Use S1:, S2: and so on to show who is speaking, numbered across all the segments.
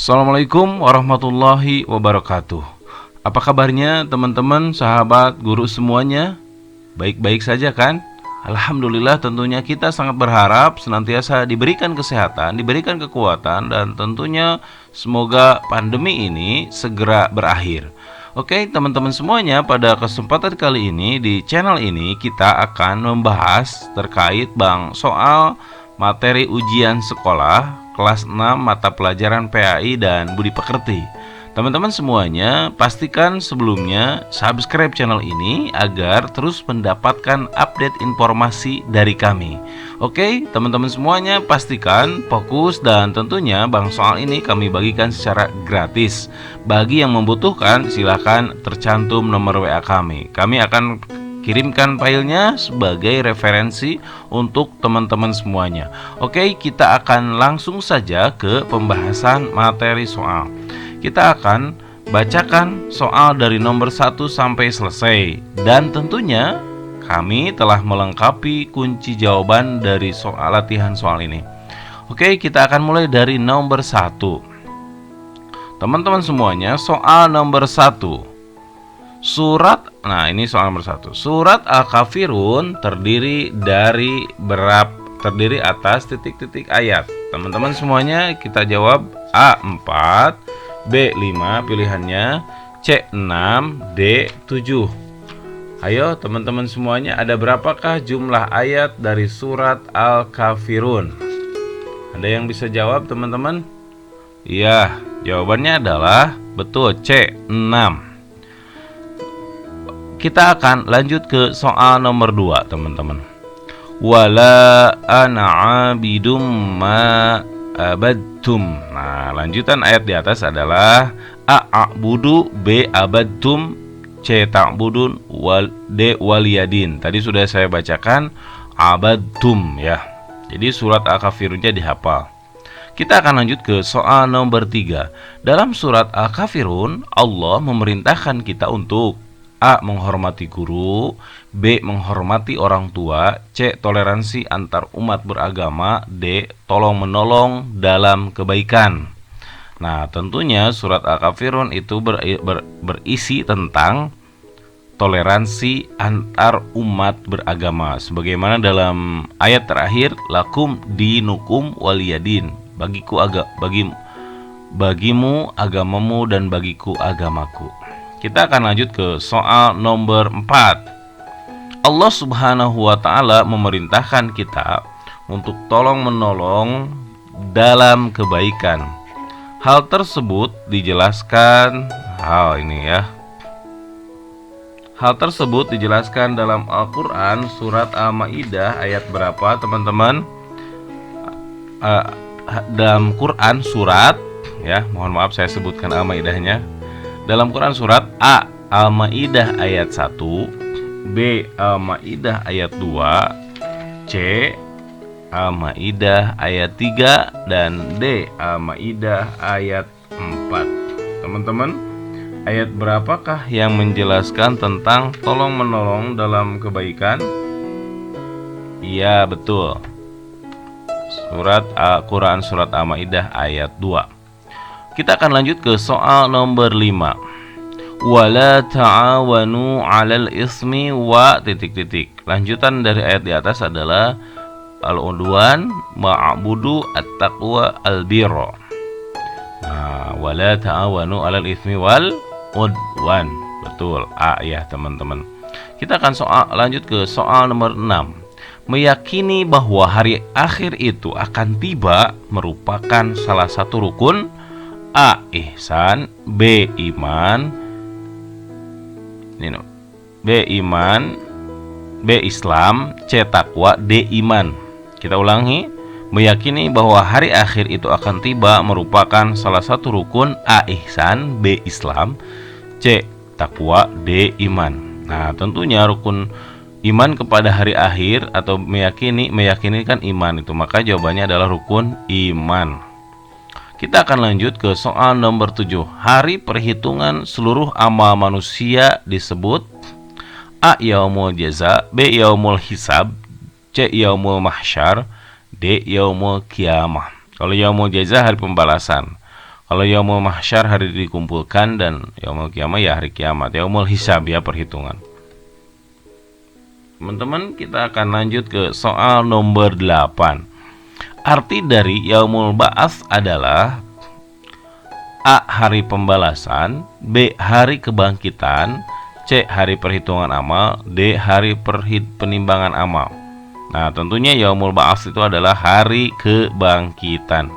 S1: Assalamualaikum warahmatullahi wabarakatuh. Apa kabarnya teman-teman, sahabat, guru semuanya? Baik-baik saja kan? Alhamdulillah, tentunya kita sangat berharap senantiasa diberikan kesehatan, diberikan kekuatan, dan tentunya semoga pandemi ini segera berakhir. Oke teman-teman semuanya, pada kesempatan kali ini di channel ini kita akan membahas terkait soal materi ujian sekolah kelas 6 mata pelajaran PAI dan Budi Pekerti. Teman-teman semuanya, pastikan sebelumnya subscribe channel ini agar terus mendapatkan update informasi dari kami. Oke, teman-teman semuanya, pastikan fokus dan tentunya soal ini kami bagikan secara gratis. Bagi yang membutuhkan, silahkan tercantum nomor WA kami. Kami akan kirimkan filenya sebagai referensi untuk teman-teman semuanya. Oke, kita akan langsung saja ke pembahasan materi soal. Kita akan bacakan soal dari nomor 1 sampai selesai. Dan tentunya kami telah melengkapi kunci jawaban dari soal latihan soal ini. Oke, kita akan mulai dari nomor 1. Teman-teman semuanya, soal nomor 1. Ini soal nomor 1. Surat Al-Kafirun terdiri atas titik-titik ayat. Teman-teman semuanya, kita jawab A4, B5 pilihannya, C6, D7. Ayo teman-teman semuanya, ada berapakah jumlah ayat dari surat Al-Kafirun? Ada yang bisa jawab teman-teman? Iya, jawabannya adalah betul, C6. Kita akan lanjut ke soal nomor 2 teman-teman. Wala ana abidum ma abadtum. Nah, lanjutan ayat di atas adalah a'budu, B abadtum, C ta'budun, D waliyadin. Tadi sudah saya bacakan abadtum ya. Jadi surat Al-Kafirunnya dihafal. Kita akan lanjut ke soal nomor 3. Dalam surat Al-Kafirun, Allah memerintahkan kita untuk A. menghormati guru, B. menghormati orang tua, C. toleransi antar umat beragama, D. tolong menolong dalam kebaikan. Nah, tentunya surat Al-Kafirun itu berisi tentang toleransi antar umat beragama, sebagaimana dalam ayat terakhir, lakum dinukum waliyadin, bagimu agamamu dan bagiku agamaku. Kita akan lanjut ke soal nomor 4. Allah Subhanahu wa ta'ala memerintahkan kita untuk tolong menolong dalam kebaikan. Hal tersebut dijelaskan dalam Al-Quran surat Al-Ma'idah ayat berapa teman-teman? Dalam Quran surat, ya mohon maaf saya sebutkan Al-Ma'idahnya. Dalam Quran surat A. Al-Ma'idah ayat 1, B. Al-Ma'idah ayat 2, C. Al-Ma'idah ayat 3, dan D. Al-Ma'idah ayat 4. Teman-teman, ayat berapakah yang menjelaskan tentang tolong menolong dalam kebaikan? Iya, betul. Surat Al-Quran surat Al-Ma'idah ayat 2. Kita akan lanjut ke soal nomor 5. Wala ta'awanu 'alal ismi wa titik-titik. Lanjutan dari ayat di atas adalah al-udwan, ma'budu, at-taqwa, al-birra. Nah, wala ta'awanu 'alal ismi wal udwan. Betul, A ya teman-teman. Kita akan lanjut ke soal nomor 6. Meyakini bahwa hari akhir itu akan tiba merupakan salah satu rukun. A. Ihsan, B. Iman, B. Islam, C. Takwa, D. Iman. Kita ulangi. Meyakini bahwa hari akhir itu akan tiba merupakan salah satu rukun. A. Ihsan, B. Islam, C. Takwa, D. Iman. Nah, tentunya rukun iman kepada hari akhir atau meyakini kan iman itu, maka jawabannya adalah rukun iman. Kita akan lanjut ke soal nomor 7. Hari perhitungan seluruh amal manusia disebut A. Yaumul jaza, B. Yaumul hisab, C. Yaumul mahsyar, D. Yaumul qiyamah. Kalau yaumul jaza hari pembalasan. Kalau yaumul mahsyar hari dikumpulkan, dan yaumul kiamah ya hari kiamat, yaumul hisab ya perhitungan. Teman-teman, kita akan lanjut ke soal nomor 8. Arti dari yaumul ba'ats adalah A. Hari pembalasan, B. Hari kebangkitan, C. Hari perhitungan amal, D. Hari penimbangan amal. Nah, tentunya yaumul ba'ats itu adalah hari kebangkitan.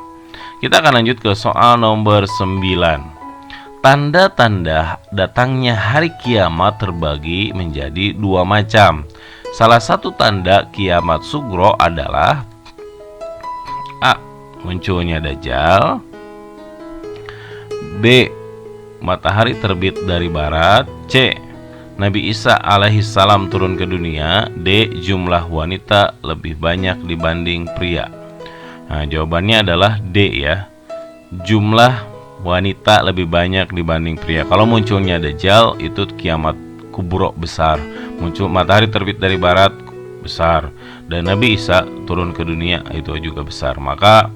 S1: Kita akan lanjut ke soal nomor 9. Tanda-tanda datangnya hari kiamat terbagi menjadi 2 macam. Salah satu tanda kiamat sugro adalah A. Munculnya Dajjal, B. Matahari terbit dari barat, C. Nabi Isa alaihissalam turun ke dunia, D. Jumlah wanita lebih banyak dibanding pria. Nah, jawabannya adalah D ya. Jumlah wanita lebih banyak dibanding pria. Kalau munculnya Dajjal itu kiamat kubro besar. Muncul matahari terbit dari barat besar, dan Nabi Isa turun ke dunia itu juga besar. Maka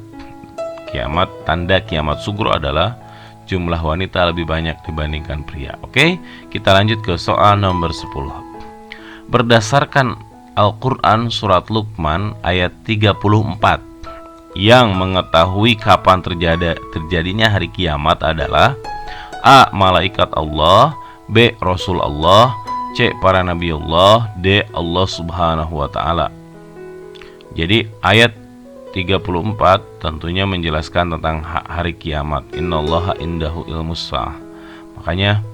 S1: tanda kiamat sugro adalah jumlah wanita lebih banyak dibandingkan pria. Oke, kita lanjut ke soal nomor 10. Berdasarkan Al-Quran surat Luqman ayat 34, yang mengetahui kapan terjadinya hari kiamat adalah A. Malaikat Allah, B. Rasul Allah, C. Para Nabi Allah, D. Allah Subhanahu wa Ta'ala. Jadi ayat 34 tentunya menjelaskan tentang hari kiamat. Innallaha indahu ilmus sa'ah. Makanya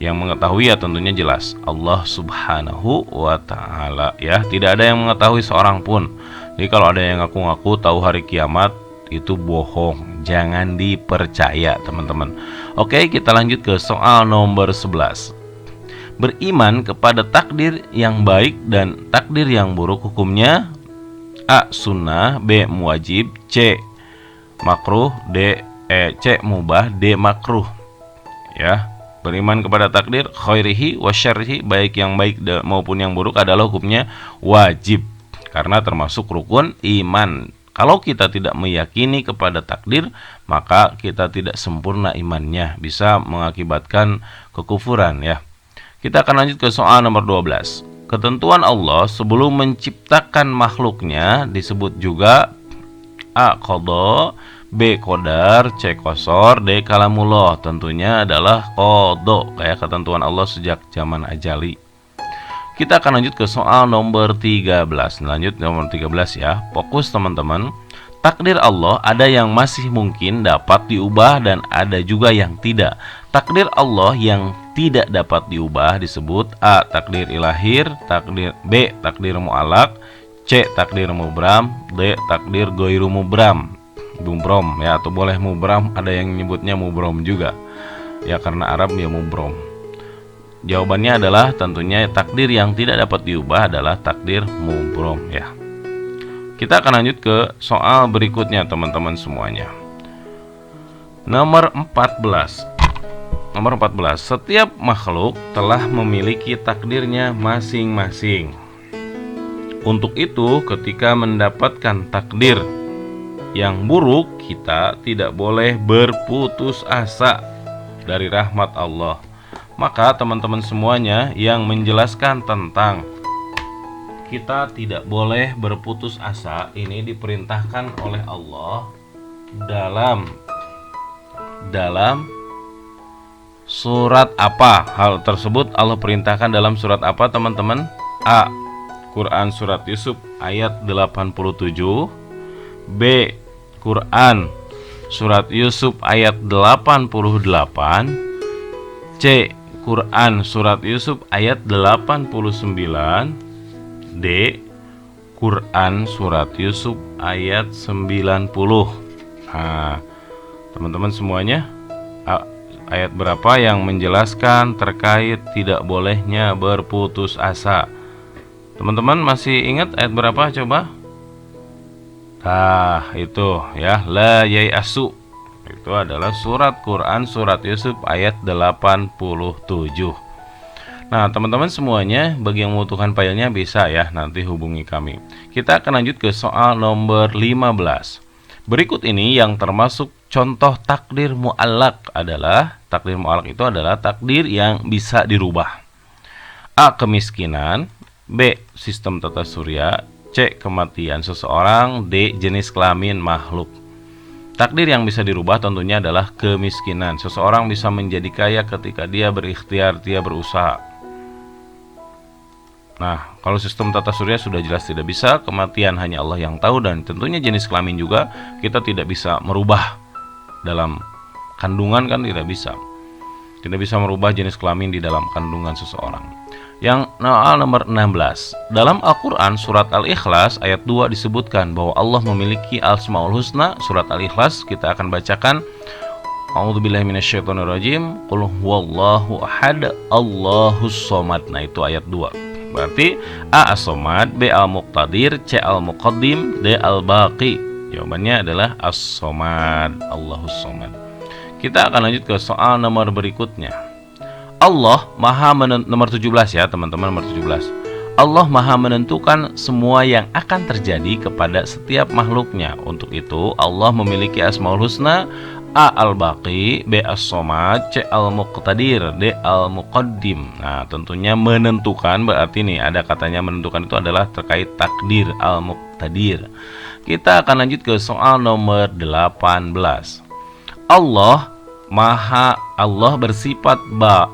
S1: yang mengetahui ya tentunya jelas Allah Subhanahu wa Ta'ala ya. Tidak ada yang mengetahui seorang pun. Jadi kalau ada yang ngaku-ngaku tahu hari kiamat, itu bohong, jangan dipercaya teman-teman. Oke, kita lanjut ke soal nomor 11. Beriman kepada takdir yang baik dan takdir yang buruk hukumnya A. Sunnah, B. Muwajib, C. Makruh, C. Mubah, D. Makruh. Ya, beriman kepada takdir khairihi wa syarrihi, baik yang baik maupun yang buruk adalah hukumnya wajib, karena termasuk rukun iman. Kalau kita tidak meyakini kepada takdir, maka kita tidak sempurna imannya, bisa mengakibatkan kekufuran ya. Kita akan lanjut ke soal nomor 12. Ketentuan Allah sebelum menciptakan makhluknya disebut juga A. Qadha, B. Qadar, C. Qasar, D. Kalamullah. Tentunya adalah qadha, kayak ketentuan Allah sejak zaman ajali. Kita akan lanjut ke soal nomor 13. Lanjut nomor 13 ya. Fokus teman-teman. Takdir Allah ada yang masih mungkin dapat diubah dan ada juga yang tidak. Takdir Allah yang tidak dapat diubah disebut A. Takdir ilahir, B. Takdir mu'alak, C. Takdir mubram, D. Takdir goiru mubram. Mubrom ya, atau boleh mubram, ada yang menyebutnya mubrom juga. Ya karena Arab ya mubrom. Jawabannya adalah tentunya takdir yang tidak dapat diubah adalah takdir mubrom ya. Kita akan lanjut ke soal berikutnya teman-teman semuanya. Nomor 14. Setiap makhluk telah memiliki takdirnya masing-masing. Untuk itu, ketika mendapatkan takdir yang buruk, kita tidak boleh berputus asa dari rahmat Allah. Maka teman-teman semuanya yang menjelaskan tentang kita tidak boleh berputus asa ini diperintahkan oleh Allah dalam surat apa? Hal tersebut Allah perintahkan dalam surat apa teman-teman? A. Quran surat Yusuf ayat 87, B. Quran surat Yusuf ayat 88, C. Quran surat Yusuf ayat 89, D. Quran surat Yusuf ayat 90. Nah, teman-teman semuanya, ayat berapa yang menjelaskan terkait tidak bolehnya berputus asa? Teman-teman masih ingat ayat berapa coba? Nah, itu ya, la yai'asu. Itu adalah surat Quran surat Yusuf ayat 87. Nah, teman-teman semuanya, bagi yang membutuhkan filenya bisa ya nanti hubungi kami. Kita akan lanjut ke soal nomor 15. Berikut ini yang termasuk Contoh takdir mu'allaq adalah, takdir mu'allaq itu adalah takdir yang bisa dirubah. A. Kemiskinan, B. Sistem tata surya, C. Kematian seseorang, D. Jenis kelamin makhluk. Takdir yang bisa dirubah tentunya adalah kemiskinan. Seseorang bisa menjadi kaya ketika dia berikhtiar, dia berusaha. Nah, kalau sistem tata surya sudah jelas tidak bisa, kematian hanya Allah yang tahu, dan tentunya jenis kelamin juga kita tidak bisa merubah. Dalam kandungan kan tidak bisa merubah jenis kelamin di dalam kandungan seseorang. Yang nomor 16, dalam Al-Quran surat Al-Ikhlas ayat 2 disebutkan bahwa Allah memiliki Asmaul Husna. Surat Al-Ikhlas kita akan bacakan. A'udzubillahi minasyaitonirrajim. Qul huwallahu ahad, Allahus somad. Nah, itu ayat 2. Berarti A. As-Somad, B. Al-Muqtadir, C. Al-Muqaddim, D. Al-Baqi. Jawabannya adalah As-Somad, Allahus Somad. Kita akan lanjut ke soal nomor berikutnya. Allah Maha nomor 17 ya teman-teman, nomor 17. Allah Maha menentukan semua yang akan terjadi kepada setiap makhluknya. Untuk itu Allah memiliki Asmaul Husna. A. Al-Baqi, B. As-Somad, C. Al-Muqtadir, D. Al-Muqaddim. Nah, tentunya menentukan berarti nih ada katanya menentukan itu adalah terkait takdir, Al-Muqtadir. Kita akan lanjut ke soal nomor 18. Allah bersifat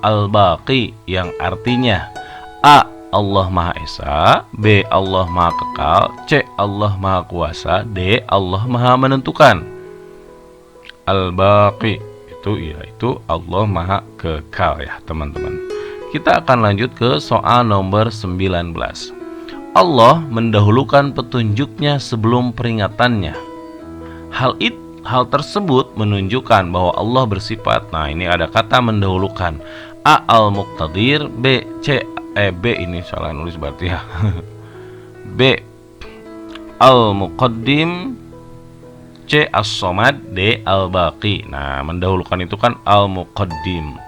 S1: Al-Baqi yang artinya A. Allah Maha Esa, B. Allah Maha Kekal, C. Allah Maha Kuasa, D. Allah Maha Menentukan. Al-Baqi itu Allah Maha Kekal ya teman-teman. Kita akan lanjut ke soal nomor 19. Allah mendahulukan petunjuknya sebelum peringatannya. Hal tersebut menunjukkan bahwa Allah bersifat. Nah, ini ada kata mendahulukan. A. Al-Muqtadir, B. Ini salah nulis berarti ya. B. Al-Muqaddim, C. As-Somad, D. Al-Baqi. Nah, mendahulukan itu kan Al-Muqaddim.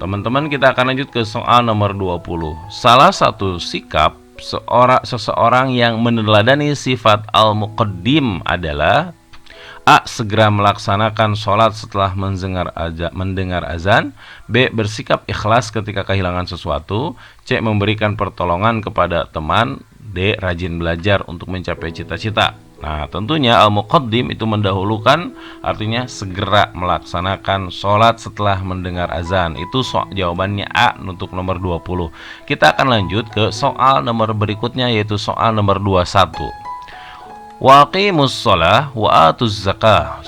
S1: Teman-teman, kita akan lanjut ke soal nomor 20. Salah satu sikap seseorang yang meneladani sifat Al-Muqaddim adalah A. Segera melaksanakan sholat setelah mendengar azan, B. Bersikap ikhlas ketika kehilangan sesuatu, C. Memberikan pertolongan kepada teman, D. Rajin belajar untuk mencapai cita-cita. Nah, tentunya Al-Muqaddim itu mendahulukan, artinya segera melaksanakan sholat setelah mendengar azan. Itu jawabannya A untuk nomor 20. Kita akan lanjut ke soal nomor berikutnya, yaitu soal nomor 21. Waqimus sholah wa atuz zakah.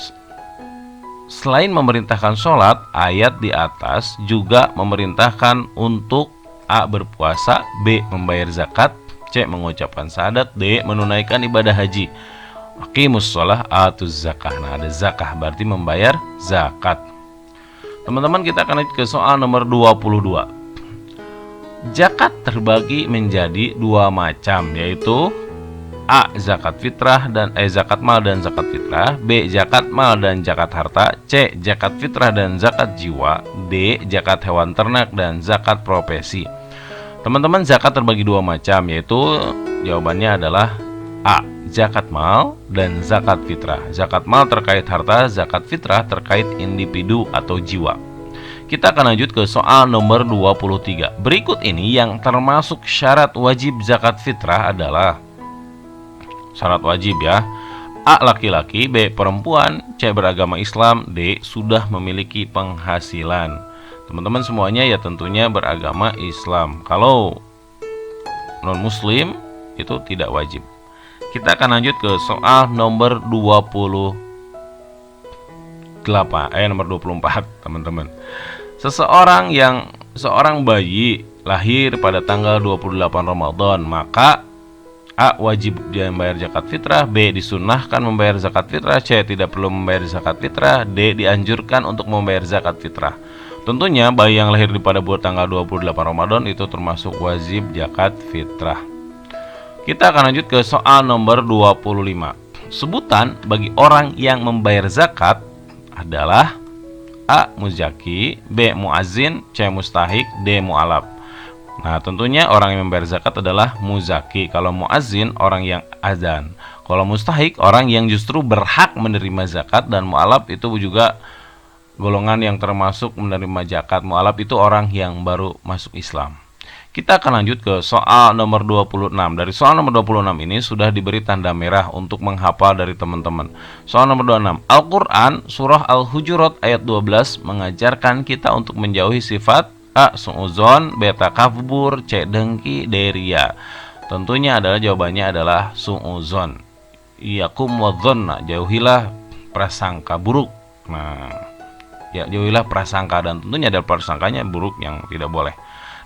S1: Selain memerintahkan sholat, ayat di atas juga memerintahkan untuk A. Berpuasa, B. Membayar zakat, C. Mengucapkan syahadat, D. Menunaikan ibadah haji. Aqimus sholah atuz zakah. Nah, ada zakah berarti membayar zakat. Teman-teman, kita akan lanjut ke soal nomor 22. Zakat terbagi menjadi dua macam, yaitu A. Zakat fitrah dan zakat mal dan zakat fitrah, B. Zakat mal dan zakat harta, C. Zakat fitrah dan zakat jiwa, D. Zakat hewan ternak dan zakat profesi. Teman-teman, zakat terbagi dua macam, yaitu jawabannya adalah A. Zakat mal dan zakat fitrah. Zakat mal terkait harta, zakat fitrah terkait individu atau jiwa. Kita akan lanjut ke soal nomor 23. Berikut ini yang termasuk syarat wajib zakat fitrah adalah syarat wajib ya. A. Laki-laki, B. Perempuan, C. Beragama Islam, D. Sudah memiliki penghasilan. Teman-teman semuanya ya tentunya beragama Islam. Kalau non-muslim itu tidak wajib. Kita akan lanjut ke soal nomor 24, nomor 24, teman-teman. Seorang bayi lahir pada tanggal 28 Ramadan, maka A. Wajib dia membayar zakat fitrah, B. Disunnahkan membayar zakat fitrah, C. Tidak perlu membayar zakat fitrah, D. Dianjurkan untuk membayar zakat fitrah. Tentunya bayi yang lahir pada tanggal 28 Ramadan itu termasuk wajib zakat fitrah. Kita akan lanjut ke soal nomor 25. Sebutan bagi orang yang membayar zakat adalah A. Muzaki, B. Muazzin, C. Mustahik, D. Mu'alaf. Nah, tentunya orang yang membayar zakat adalah muzaki. Kalau muazzin, orang yang azan. Kalau mustahik, orang yang justru berhak menerima zakat, dan mu'alaf itu juga golongan yang termasuk menerima zakat. Mu'alaf itu orang yang baru masuk Islam. Kita akan lanjut ke soal nomor 26. Dari soal nomor 26 ini sudah diberi tanda merah untuk menghafal dari teman-teman. Soal nomor 26. Al-Quran surah Al-Hujurat ayat 12 mengajarkan kita untuk menjauhi sifat A. Su'uzon, B. Takabur, C. Dengki, D. Riya. Tentunya jawabannya adalah su'uzon. Iyakum wadzonna, jauhilah prasangka buruk. Nah, ya, jauhilah prasangka, dan tentunya ada prasangkanya buruk yang tidak boleh.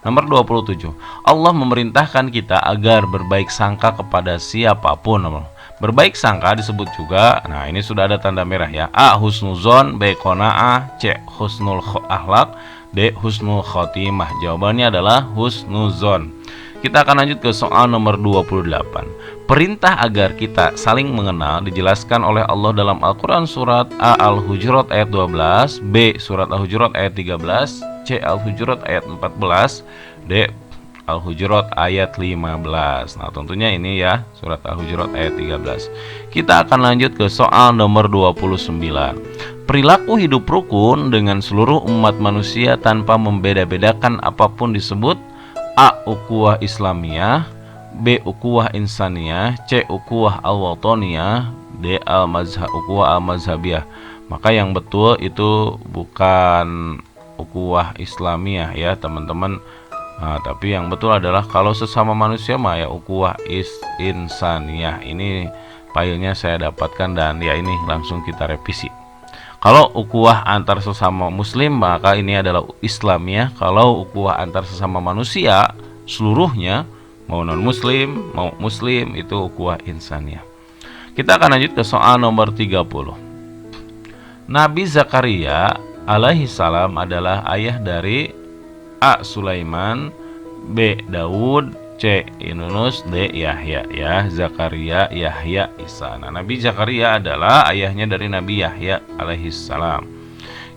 S1: Nomor 27. Allah memerintahkan kita agar berbaik sangka kepada siapapun. Berbaik sangka disebut juga, nah ini sudah ada tanda merah ya. A. Husnuzon, B. Qanaah, C. Husnul akhlak, D. Husnul khotimah. Jawabannya adalah husnuzon. Kita akan lanjut ke soal nomor 28. Perintah agar kita saling mengenal dijelaskan oleh Allah dalam Al-Quran surat A. Al-Hujurat ayat 12, B. Surat Al-Hujurat ayat 13, C. Al-Hujurat ayat 14, D. Al-Hujurat ayat 15. Nah tentunya ini ya, surat Al-Hujurat ayat 13. Kita akan lanjut ke soal nomor 29. Perilaku hidup rukun dengan seluruh umat manusia tanpa membeda-bedakan apapun disebut A. Ukhuwah Islamiyah, B. Ukhuwah Insaniyah, C. Ukhuwah Al-Wataniyah, D. Ukhuwah Al-Mazhabiyah. Maka yang betul itu bukan ukhuwah Islamiyah ya teman-teman. Nah, tapi yang betul adalah kalau sesama manusia mah ya ukhuwah Insaniyah. Ini filenya saya dapatkan, dan ya ini langsung kita revisi. Kalau ukhuwah antar sesama muslim maka ini adalah Islamiyah. Kalau ukhuwah antar sesama manusia seluruhnya, mau non muslim mau muslim, itu ukhuwah Insaniyah. Kita akan lanjut ke soal nomor 30. Nabi Zakaria alaihi salam adalah ayah dari A. Sulaiman, B. Daud, C. Yunus, D. Yahya. Ya, Zakaria, Yahya, Isa. Nah, Nabi Zakaria adalah ayahnya dari Nabi Yahya alaihi salam.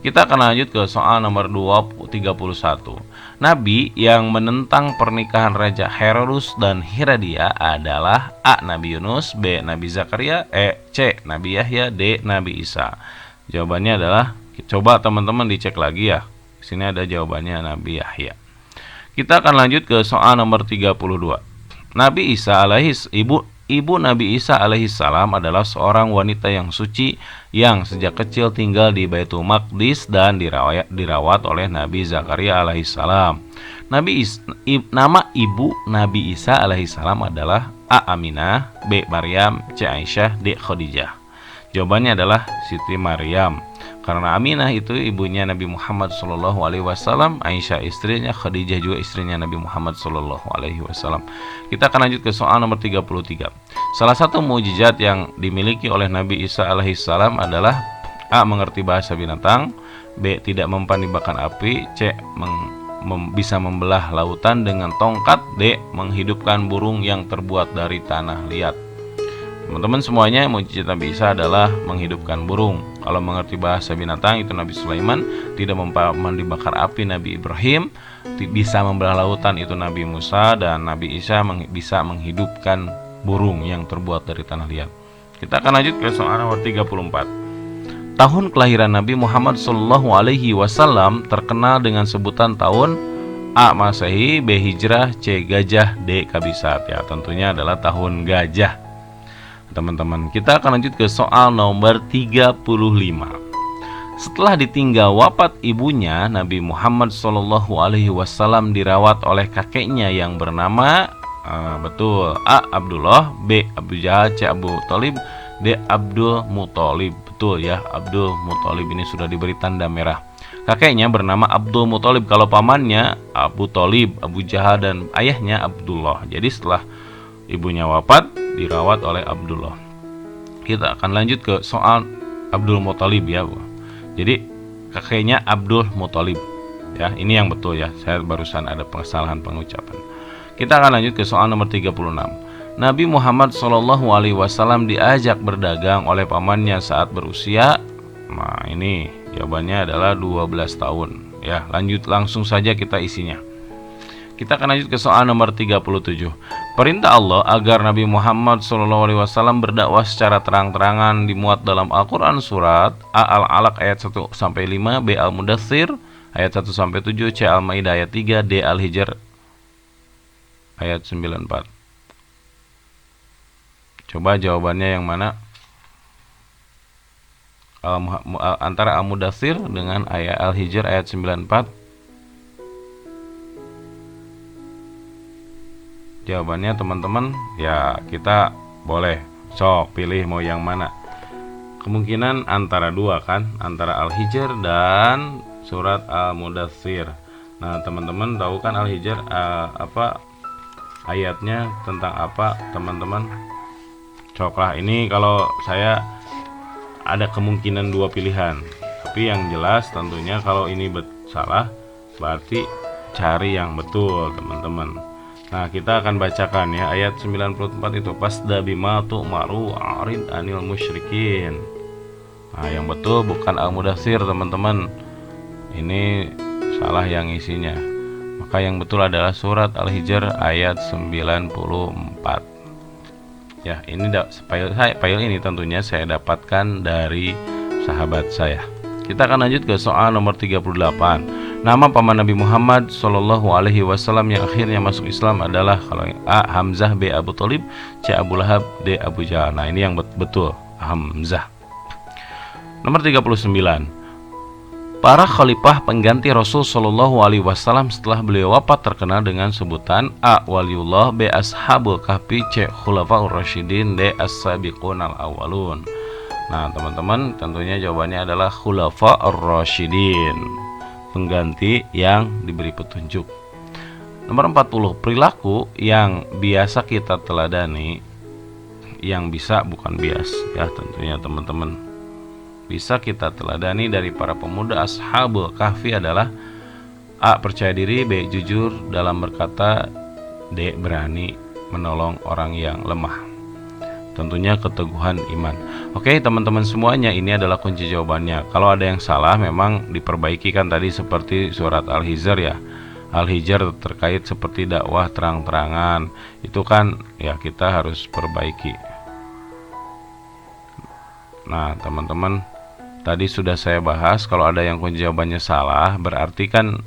S1: Kita akan lanjut ke soal nomor 31. Nabi yang menentang pernikahan Raja Herodus dan Hiradia adalah A. Nabi Yunus, B. Nabi Zakaria, C. Nabi Yahya, D. Nabi Isa. Jawabannya adalah, coba teman-teman dicek lagi ya. Di sini ada jawabannya Nabi Yahya. Kita akan lanjut ke soal nomor 32. Nabi Isa ibu Nabi Isa alaihi salam adalah seorang wanita yang suci yang sejak kecil tinggal di Baitul Maqdis dan dirawat oleh Nabi Zakaria alaihi salam. Nama ibu Nabi Isa alaihi salam adalah A. Aminah, B. Maryam, C. Aisyah, D. Khadijah. Jawabannya adalah Siti Maryam. Karena Aminah itu ibunya Nabi Muhammad SAW, Aisyah istrinya, Khadijah juga istrinya Nabi Muhammad SAW. Kita akan lanjut ke soal nomor 33. Salah satu mukjizat yang dimiliki oleh Nabi Isa alaihissalam adalah A. Mengerti bahasa binatang, B. Tidak mempan api, C. Bisa membelah lautan dengan tongkat, D. Menghidupkan burung yang terbuat dari tanah liat. Teman-teman semuanya, mukjizat Nabi Isa adalah menghidupkan burung. Kalau mengerti bahasa binatang itu Nabi Sulaiman, tidak dibakar api Nabi Ibrahim, bisa membelah lautan itu Nabi Musa, dan Nabi Isa bisa menghidupkan burung yang terbuat dari tanah liat. Kita akan lanjut ke soal nomor 34. Tahun kelahiran Nabi Muhammad SAW terkenal dengan sebutan tahun A. Masehi, B. Hijrah, C. Gajah, D. Kabisat. Ya, tentunya adalah tahun gajah. Teman-teman, kita akan lanjut ke soal nomor 35. Setelah ditinggal wafat ibunya, Nabi Muhammad SAW dirawat oleh kakeknya yang bernama A. Abdullah, B. Abu Jahal, C. Abu Thalib, D. Abdul Muthalib. Betul ya, Abdul Muthalib ini sudah diberi tanda merah. Kakeknya bernama Abdul Muthalib, kalau pamannya Abu Thalib, Abu Jahal, dan ayahnya Abdullah. Jadi setelah ibunya wafat, dirawat oleh Abdullah. Kita akan lanjut ke soal Abdul Muthalib ya. Jadi kakeknya Abdul Muthalib. Ya, ini yang betul ya. Saya barusan ada kesalahan pengucapan. Kita akan lanjut ke soal nomor 36. Nabi Muhammad SAW diajak berdagang oleh pamannya saat berusia, nah ini jawabannya adalah 12 tahun. Ya, lanjut langsung saja kita isinya. Kita akan lanjut ke soal nomor 37. Perintah Allah agar Nabi Muhammad SAW berdakwah secara terang-terangan dimuat dalam Al-Quran surat A Al-Alaq ayat 1-5, B Al-Mudaththir ayat 1-7, C Al-Maidah ayat 3, D Al-Hijr ayat 94. Coba jawabannya yang mana? Antara Al-Mudaththir dengan ayat Al-Hijr ayat 94. Jawabannya teman-teman, ya kita boleh sok pilih mau yang mana. Kemungkinan antara dua kan, antara Al-Hijr dan surat Al-Mudaththir. Nah teman-teman tahu kan Al-Hijr apa ayatnya tentang apa teman-teman? Coklah ini kalau saya ada kemungkinan dua pilihan, tapi yang jelas tentunya kalau ini salah berarti cari yang betul teman-teman. Nah kita akan bacakan ya ayat 94 itu, fasda bima tu'maru arid anil musyrikin. Nah yang betul bukan Al-Mudaththir teman-teman, ini salah yang isinya. Maka yang betul adalah surat Al-Hijr ayat 94. Ya ini file ini tentunya saya dapatkan dari sahabat saya. Kita akan lanjut ke soal nomor 38. Nama paman Nabi Muhammad SAW yang akhirnya masuk Islam adalah, kalau A Hamzah, B Abu Thalib, C Abu Lahab, D Abu Jahal. Nah ini yang betul, Hamzah. Nomor 39. Para khalifah pengganti Rasul SAW setelah beliau wafat terkenal dengan sebutan A Waliullah, B Ashabul Kahfi, C Khulafaur Rasyidin, D As-Sabiqunal Awwalun. Nah teman-teman tentunya jawabannya adalah Khulafaur Rasyidin, pengganti yang diberi petunjuk. Nomor 40. Perilaku yang biasa kita teladani, yang bisa bukan bias ya tentunya teman-teman, bisa kita teladani dari para pemuda Ashabul Kahfi adalah A. Percaya diri, B. Jujur dalam berkata, D. Berani menolong orang yang lemah. Tentunya keteguhan iman. Oke teman-teman semuanya, ini adalah kunci jawabannya. Kalau ada yang salah memang diperbaiki kan tadi, seperti surat Al-Hijr ya. Al-Hijr terkait seperti dakwah terang-terangan, itu kan ya kita harus perbaiki. Nah teman-teman, tadi sudah saya bahas, kalau ada yang kunci jawabannya salah berarti kan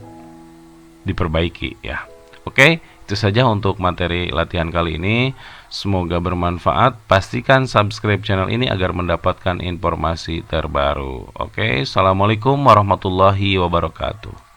S1: diperbaiki ya. Oke, itu saja untuk materi latihan kali ini. Semoga bermanfaat. Pastikan subscribe channel ini agar mendapatkan informasi terbaru. Oke, assalamualaikum warahmatullahi wabarakatuh.